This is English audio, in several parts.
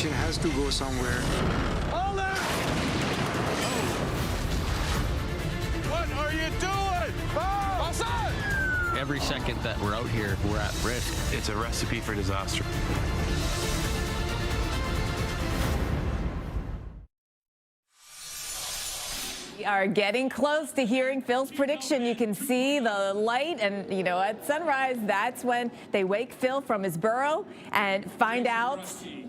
attention has to go somewhere. Hold it! What are you doing? Oh! Outside! Every second that we're out here, we're at risk. It's a recipe for disaster. We are getting close to hearing Phil's prediction. You can see the light, and you know, at sunrise, that's when they wake Phil from his burrow and find out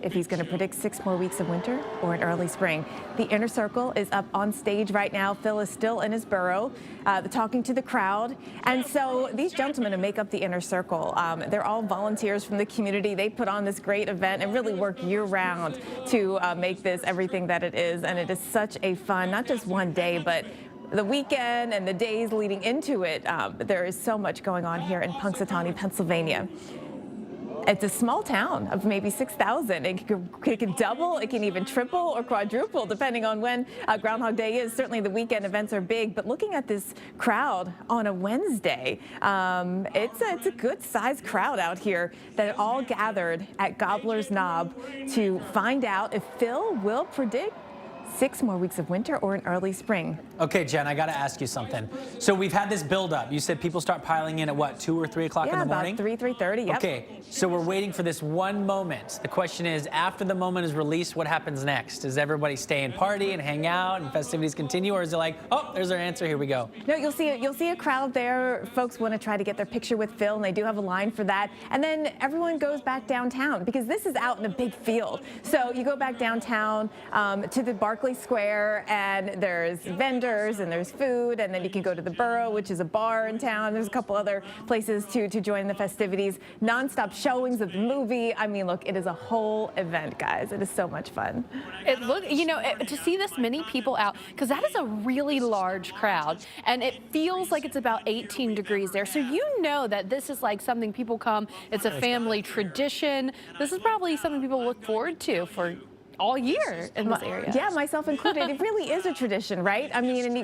if he's going to predict 6 more weeks of winter or an early spring. The inner circle is up on stage right now. Phil is still in his burrow, talking to the crowd. And so these gentlemen who make up the inner circle, they're all volunteers from the community. They put on this great event and really work year-round to make this everything that it is. And it is such a fun, not just one day, but the weekend and the days leading into it. There is so much going on here in Punxsutawney, Pennsylvania. It's a small town of maybe 6,000. It can double, it can even triple or quadruple, depending on when Groundhog Day is. Certainly the weekend events are big, but looking at this crowd on a Wednesday, it's a good-sized crowd out here that all gathered at Gobbler's Knob to find out if Phil will predict 6 more weeks of winter or an early spring. Okay, Jen, I got to ask you something. So we've had this build-up. You said people start piling in at what, 2 or 3 o'clock in the morning? Yeah, about 3:30. Yep. Okay, so we're waiting for this one moment. The question is, after the moment is released, what happens next? Does everybody stay and party and hang out and festivities continue, or is it like, oh, there's our answer, here we go? No, you'll see a crowd there. Folks want to try to get their picture with Phil, and they do have a line for that. And then everyone goes back downtown because this is out in a big field. So you go back downtown to the Barclay Square, and there's vendors and there's food, and then you can go to the Borough, which is a bar in town. There's a couple other places to join the festivities. Non-stop showings of the movie. I mean, look, it is a whole event, guys. It is so much fun. To see this many people out, because that is a really large crowd, and it feels like it's about 18 degrees there. So you know that this is like something people come, it's a family tradition. This is probably something people look forward to for all year in this area. Yeah, myself included. It really is a tradition, right? I mean, and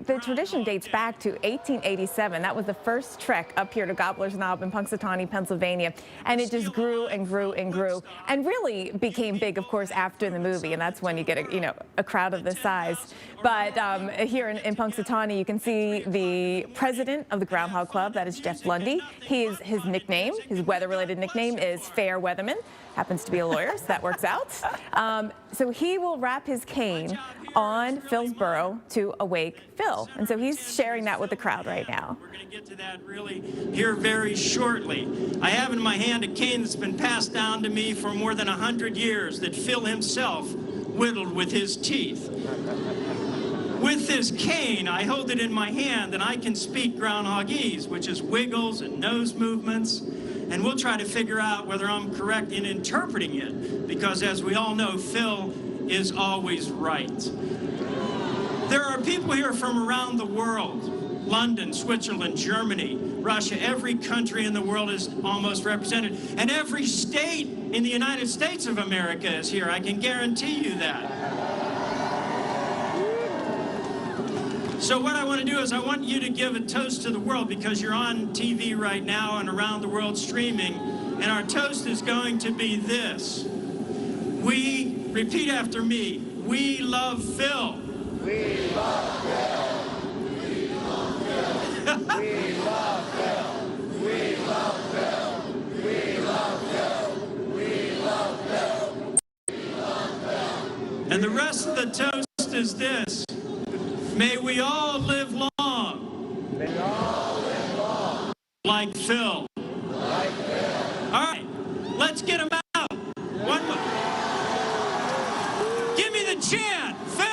the tradition dates back to 1887. That was the first trek up here to Gobbler's Knob in Punxsutawney, Pennsylvania. And it just grew and grew and grew, and really became big, of course, after the movie. And that's when you get a crowd of this size. But here in Punxsutawney, you can see the president of the Groundhog Club. That is Jeff Lundy. His nickname, his weather-related nickname, is Fair Weatherman. Happens to be a lawyer, so that works out. So he will wrap his cane on Phil's burrow to awake Phil. And so he's sharing that with the crowd right now. We're going to get to that really here very shortly. I have in my hand a cane that's been passed down to me for more than 100 years that Phil himself whittled with his teeth. With this cane, I hold it in my hand and I can speak Groundhogese, which is wiggles and nose movements. And we'll try to figure out whether I'm correct in interpreting it, because as we all know, Phil is always right. There are people here from around the world: London, Switzerland, Germany, Russia. Every country in the world is almost represented. And every state in the United States of America is here. I can guarantee you that. So what I want to do is I want you to give a toast to the world, because you're on TV right now and around the world streaming. And our toast is going to be this. Repeat after me. We love Phil. We love Phil. We love Phil. We love Phil. We love Phil. We love Phil. We love Phil. We love Phil. And the rest of the toast is this. May we all live long. May we all live long. Like Phil. Like Phil. All right, let's get him out. One more. Give me the chant, Phil.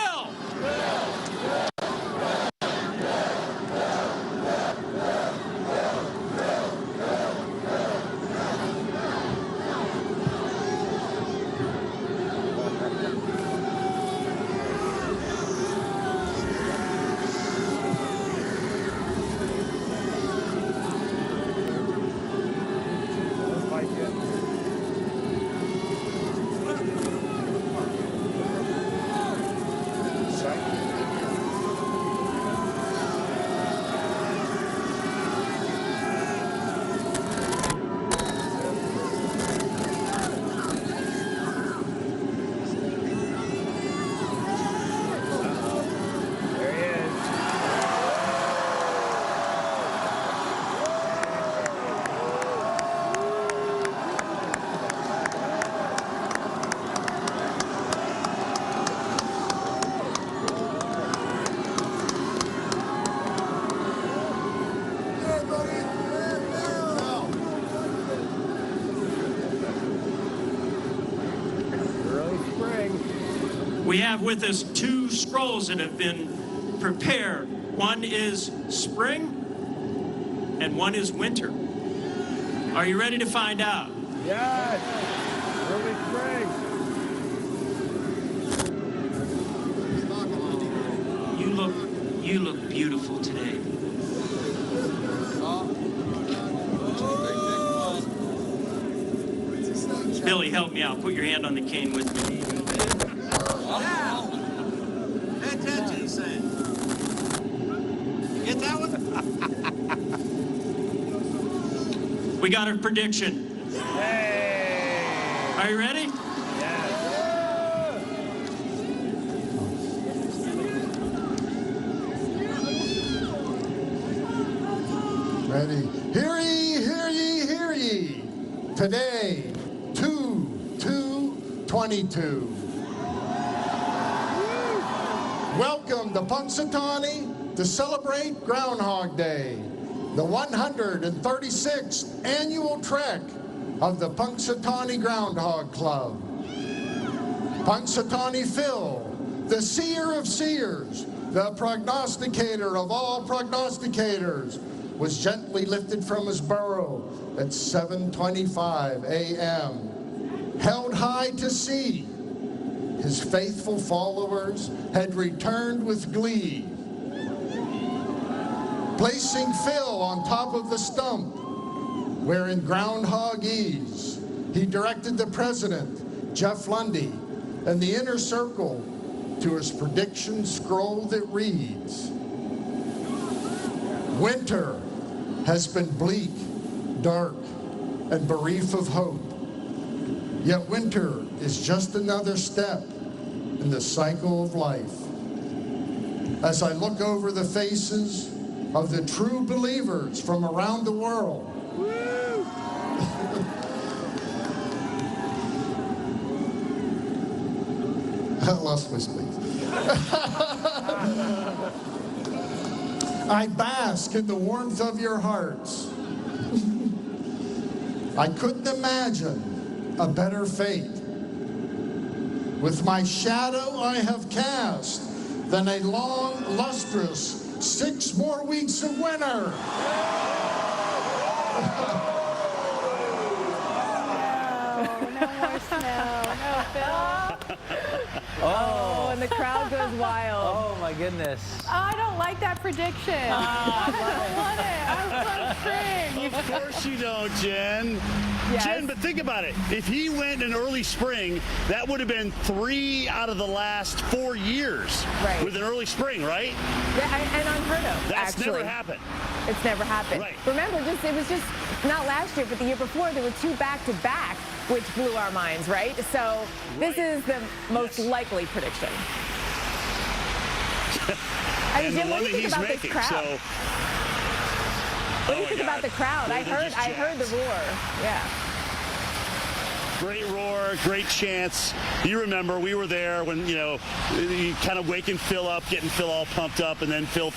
We have with us 2 scrolls that have been prepared. One is spring and one is winter. Are you ready to find out? Yes. Early spring. You look beautiful today. Billy, help me out. Put your hand on the cane with me. Pay attention, he's saying. Get that one? We got a prediction. Hey. Are you ready? Yes. Ready? Hear ye, hear ye, hear ye. Today, 2/2/22. Welcome to Punxsutawney to celebrate Groundhog Day, the 136th annual trek of the Punxsutawney Groundhog Club. Punxsutawney Phil, the seer of seers, the prognosticator of all prognosticators, was gently lifted from his burrow at 7:25 a.m., held high to sea. His faithful followers had returned with glee, placing Phil on top of the stump, where in Groundhogese, he directed the president, Jeff Lundy, and the inner circle to his prediction scroll that reads, "Winter has been bleak, dark, and bereft of hope. Yet winter is just another step in the cycle of life. As I look over the faces of the true believers from around the world, less whispers. I bask in the warmth of your hearts. I couldn't imagine a better fate. With my shadow I have cast than a long, lustrous 6 more weeks of winter." No more snow. No, Phil. Oh, and the crowd goes wild. Oh my goodness. I don't like that prediction. I don't want it. I want spring. Of course you don't, Jen. Yes. Jen, but think about it. If he went in early spring, that would have been 3 out of the last 4 years Right. with an early spring, right? Yeah, and unheard of, That's actually. never happened. It's never happened. Right. Remember, it was just not last year, but the year before, there were 2 back-to-back, which blew our minds, right? So this is the most likely prediction. And Jim, the what one do you that think he's about making, this crowd? so... What do you think about the crowd? I They're just heard the roar. Yeah. Great roar, great chants. You remember, we were there when, you kind of waking Phil up, getting Phil all pumped up, and then Phil,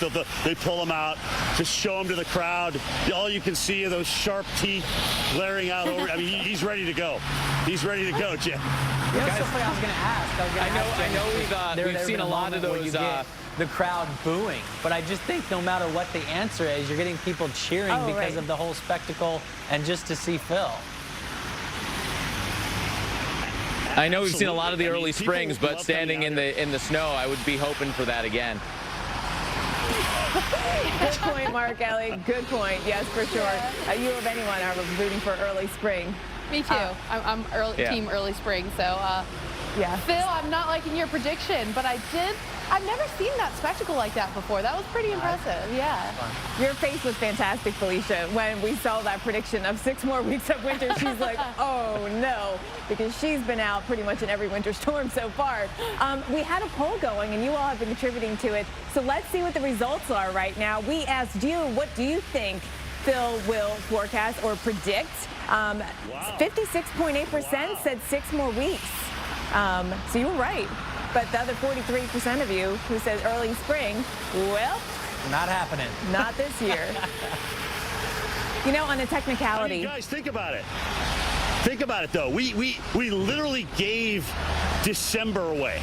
they pull him out to show him to the crowd. All you can see are those sharp teeth glaring out over. I mean, he's ready to go. He's ready to go, Jim. You know, so funny, I was going to ask. I know we've seen a lot of those. The crowd booing, but I just think no matter what the answer is, you're getting people cheering because of the whole spectacle and just to see Phil. I know we've seen a lot of the early people springs, but love standing in the snow, I would be hoping for that again. Good point, Mark Ellie. Good point. Yes, for sure. You of anyone are rooting for early spring. Me too. I'm team early spring, so Yeah. Phil, I'm not liking your prediction, but I've never seen that spectacle like that before. That was pretty impressive. Yeah. Your face was fantastic, Felicia, when we saw that prediction of 6 more weeks of winter. She's like, oh no, because she's been out pretty much in every winter storm so far. We had a poll going, and you all have been contributing to it. So let's see what the results are right now. We asked you, what do you think Phil will forecast or predict? 56.8% said 6 more weeks. So you were right. But the other 43% of you who said early spring, well, Not happening. not this year. You know, on a technicality. I mean, guys, think about it. Think about it, though. We literally gave December away.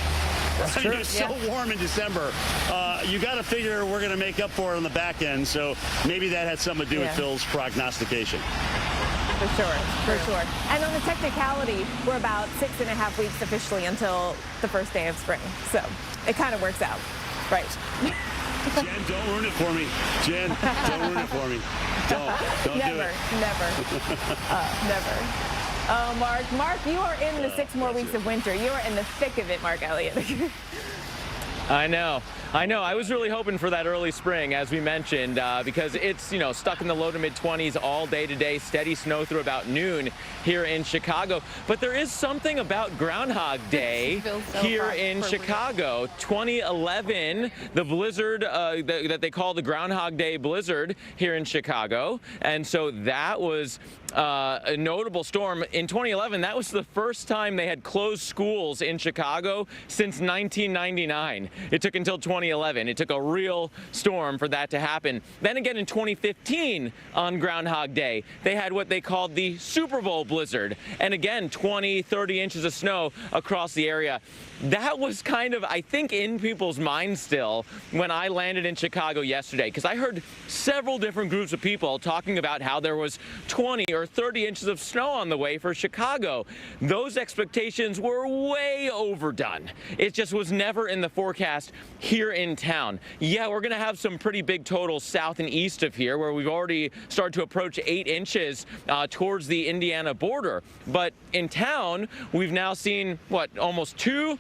That's true. It was so warm in December. You got to figure we're going to make up for it on the back end. So maybe that had something to do with Phil's prognostication. For sure. And on the technicality, we're about 6.5 weeks officially until the first day of spring. So it kind of works out, right? Jen, don't ruin it for me. Jen, don't ruin it for me. Don't never, do it. Never. Oh, Mark, you are in the 6 more weeks of winter. You are in the thick of it, Mark Elliott. I know. I was really hoping for that early spring, as we mentioned, because it's, stuck in the low to mid 20s all day today, steady snow through about noon here in Chicago. But there is something about Groundhog Day here in Chicago. 2011, the blizzard that they call the Groundhog Day blizzard here in Chicago. And so that was a notable storm. In 2011, that was the first time they had closed schools in Chicago since 1999. It took until 2011. It took a real storm for that to happen. Then again in 2015 on Groundhog Day, they had what they called the Super Bowl blizzard. And again, 20, 30 inches of snow across the area. That was kind of, I think, in people's minds still when I landed in Chicago yesterday, because I heard several different groups of people talking about how there was 20 or 30 inches of snow on the way for Chicago. Those expectations were way overdone. It just was never in the forecast here in town. Yeah, we're going to have some pretty big totals south and east of here, where we've already started to approach 8 inches towards the Indiana border. But in town, we've now seen, what, almost 2?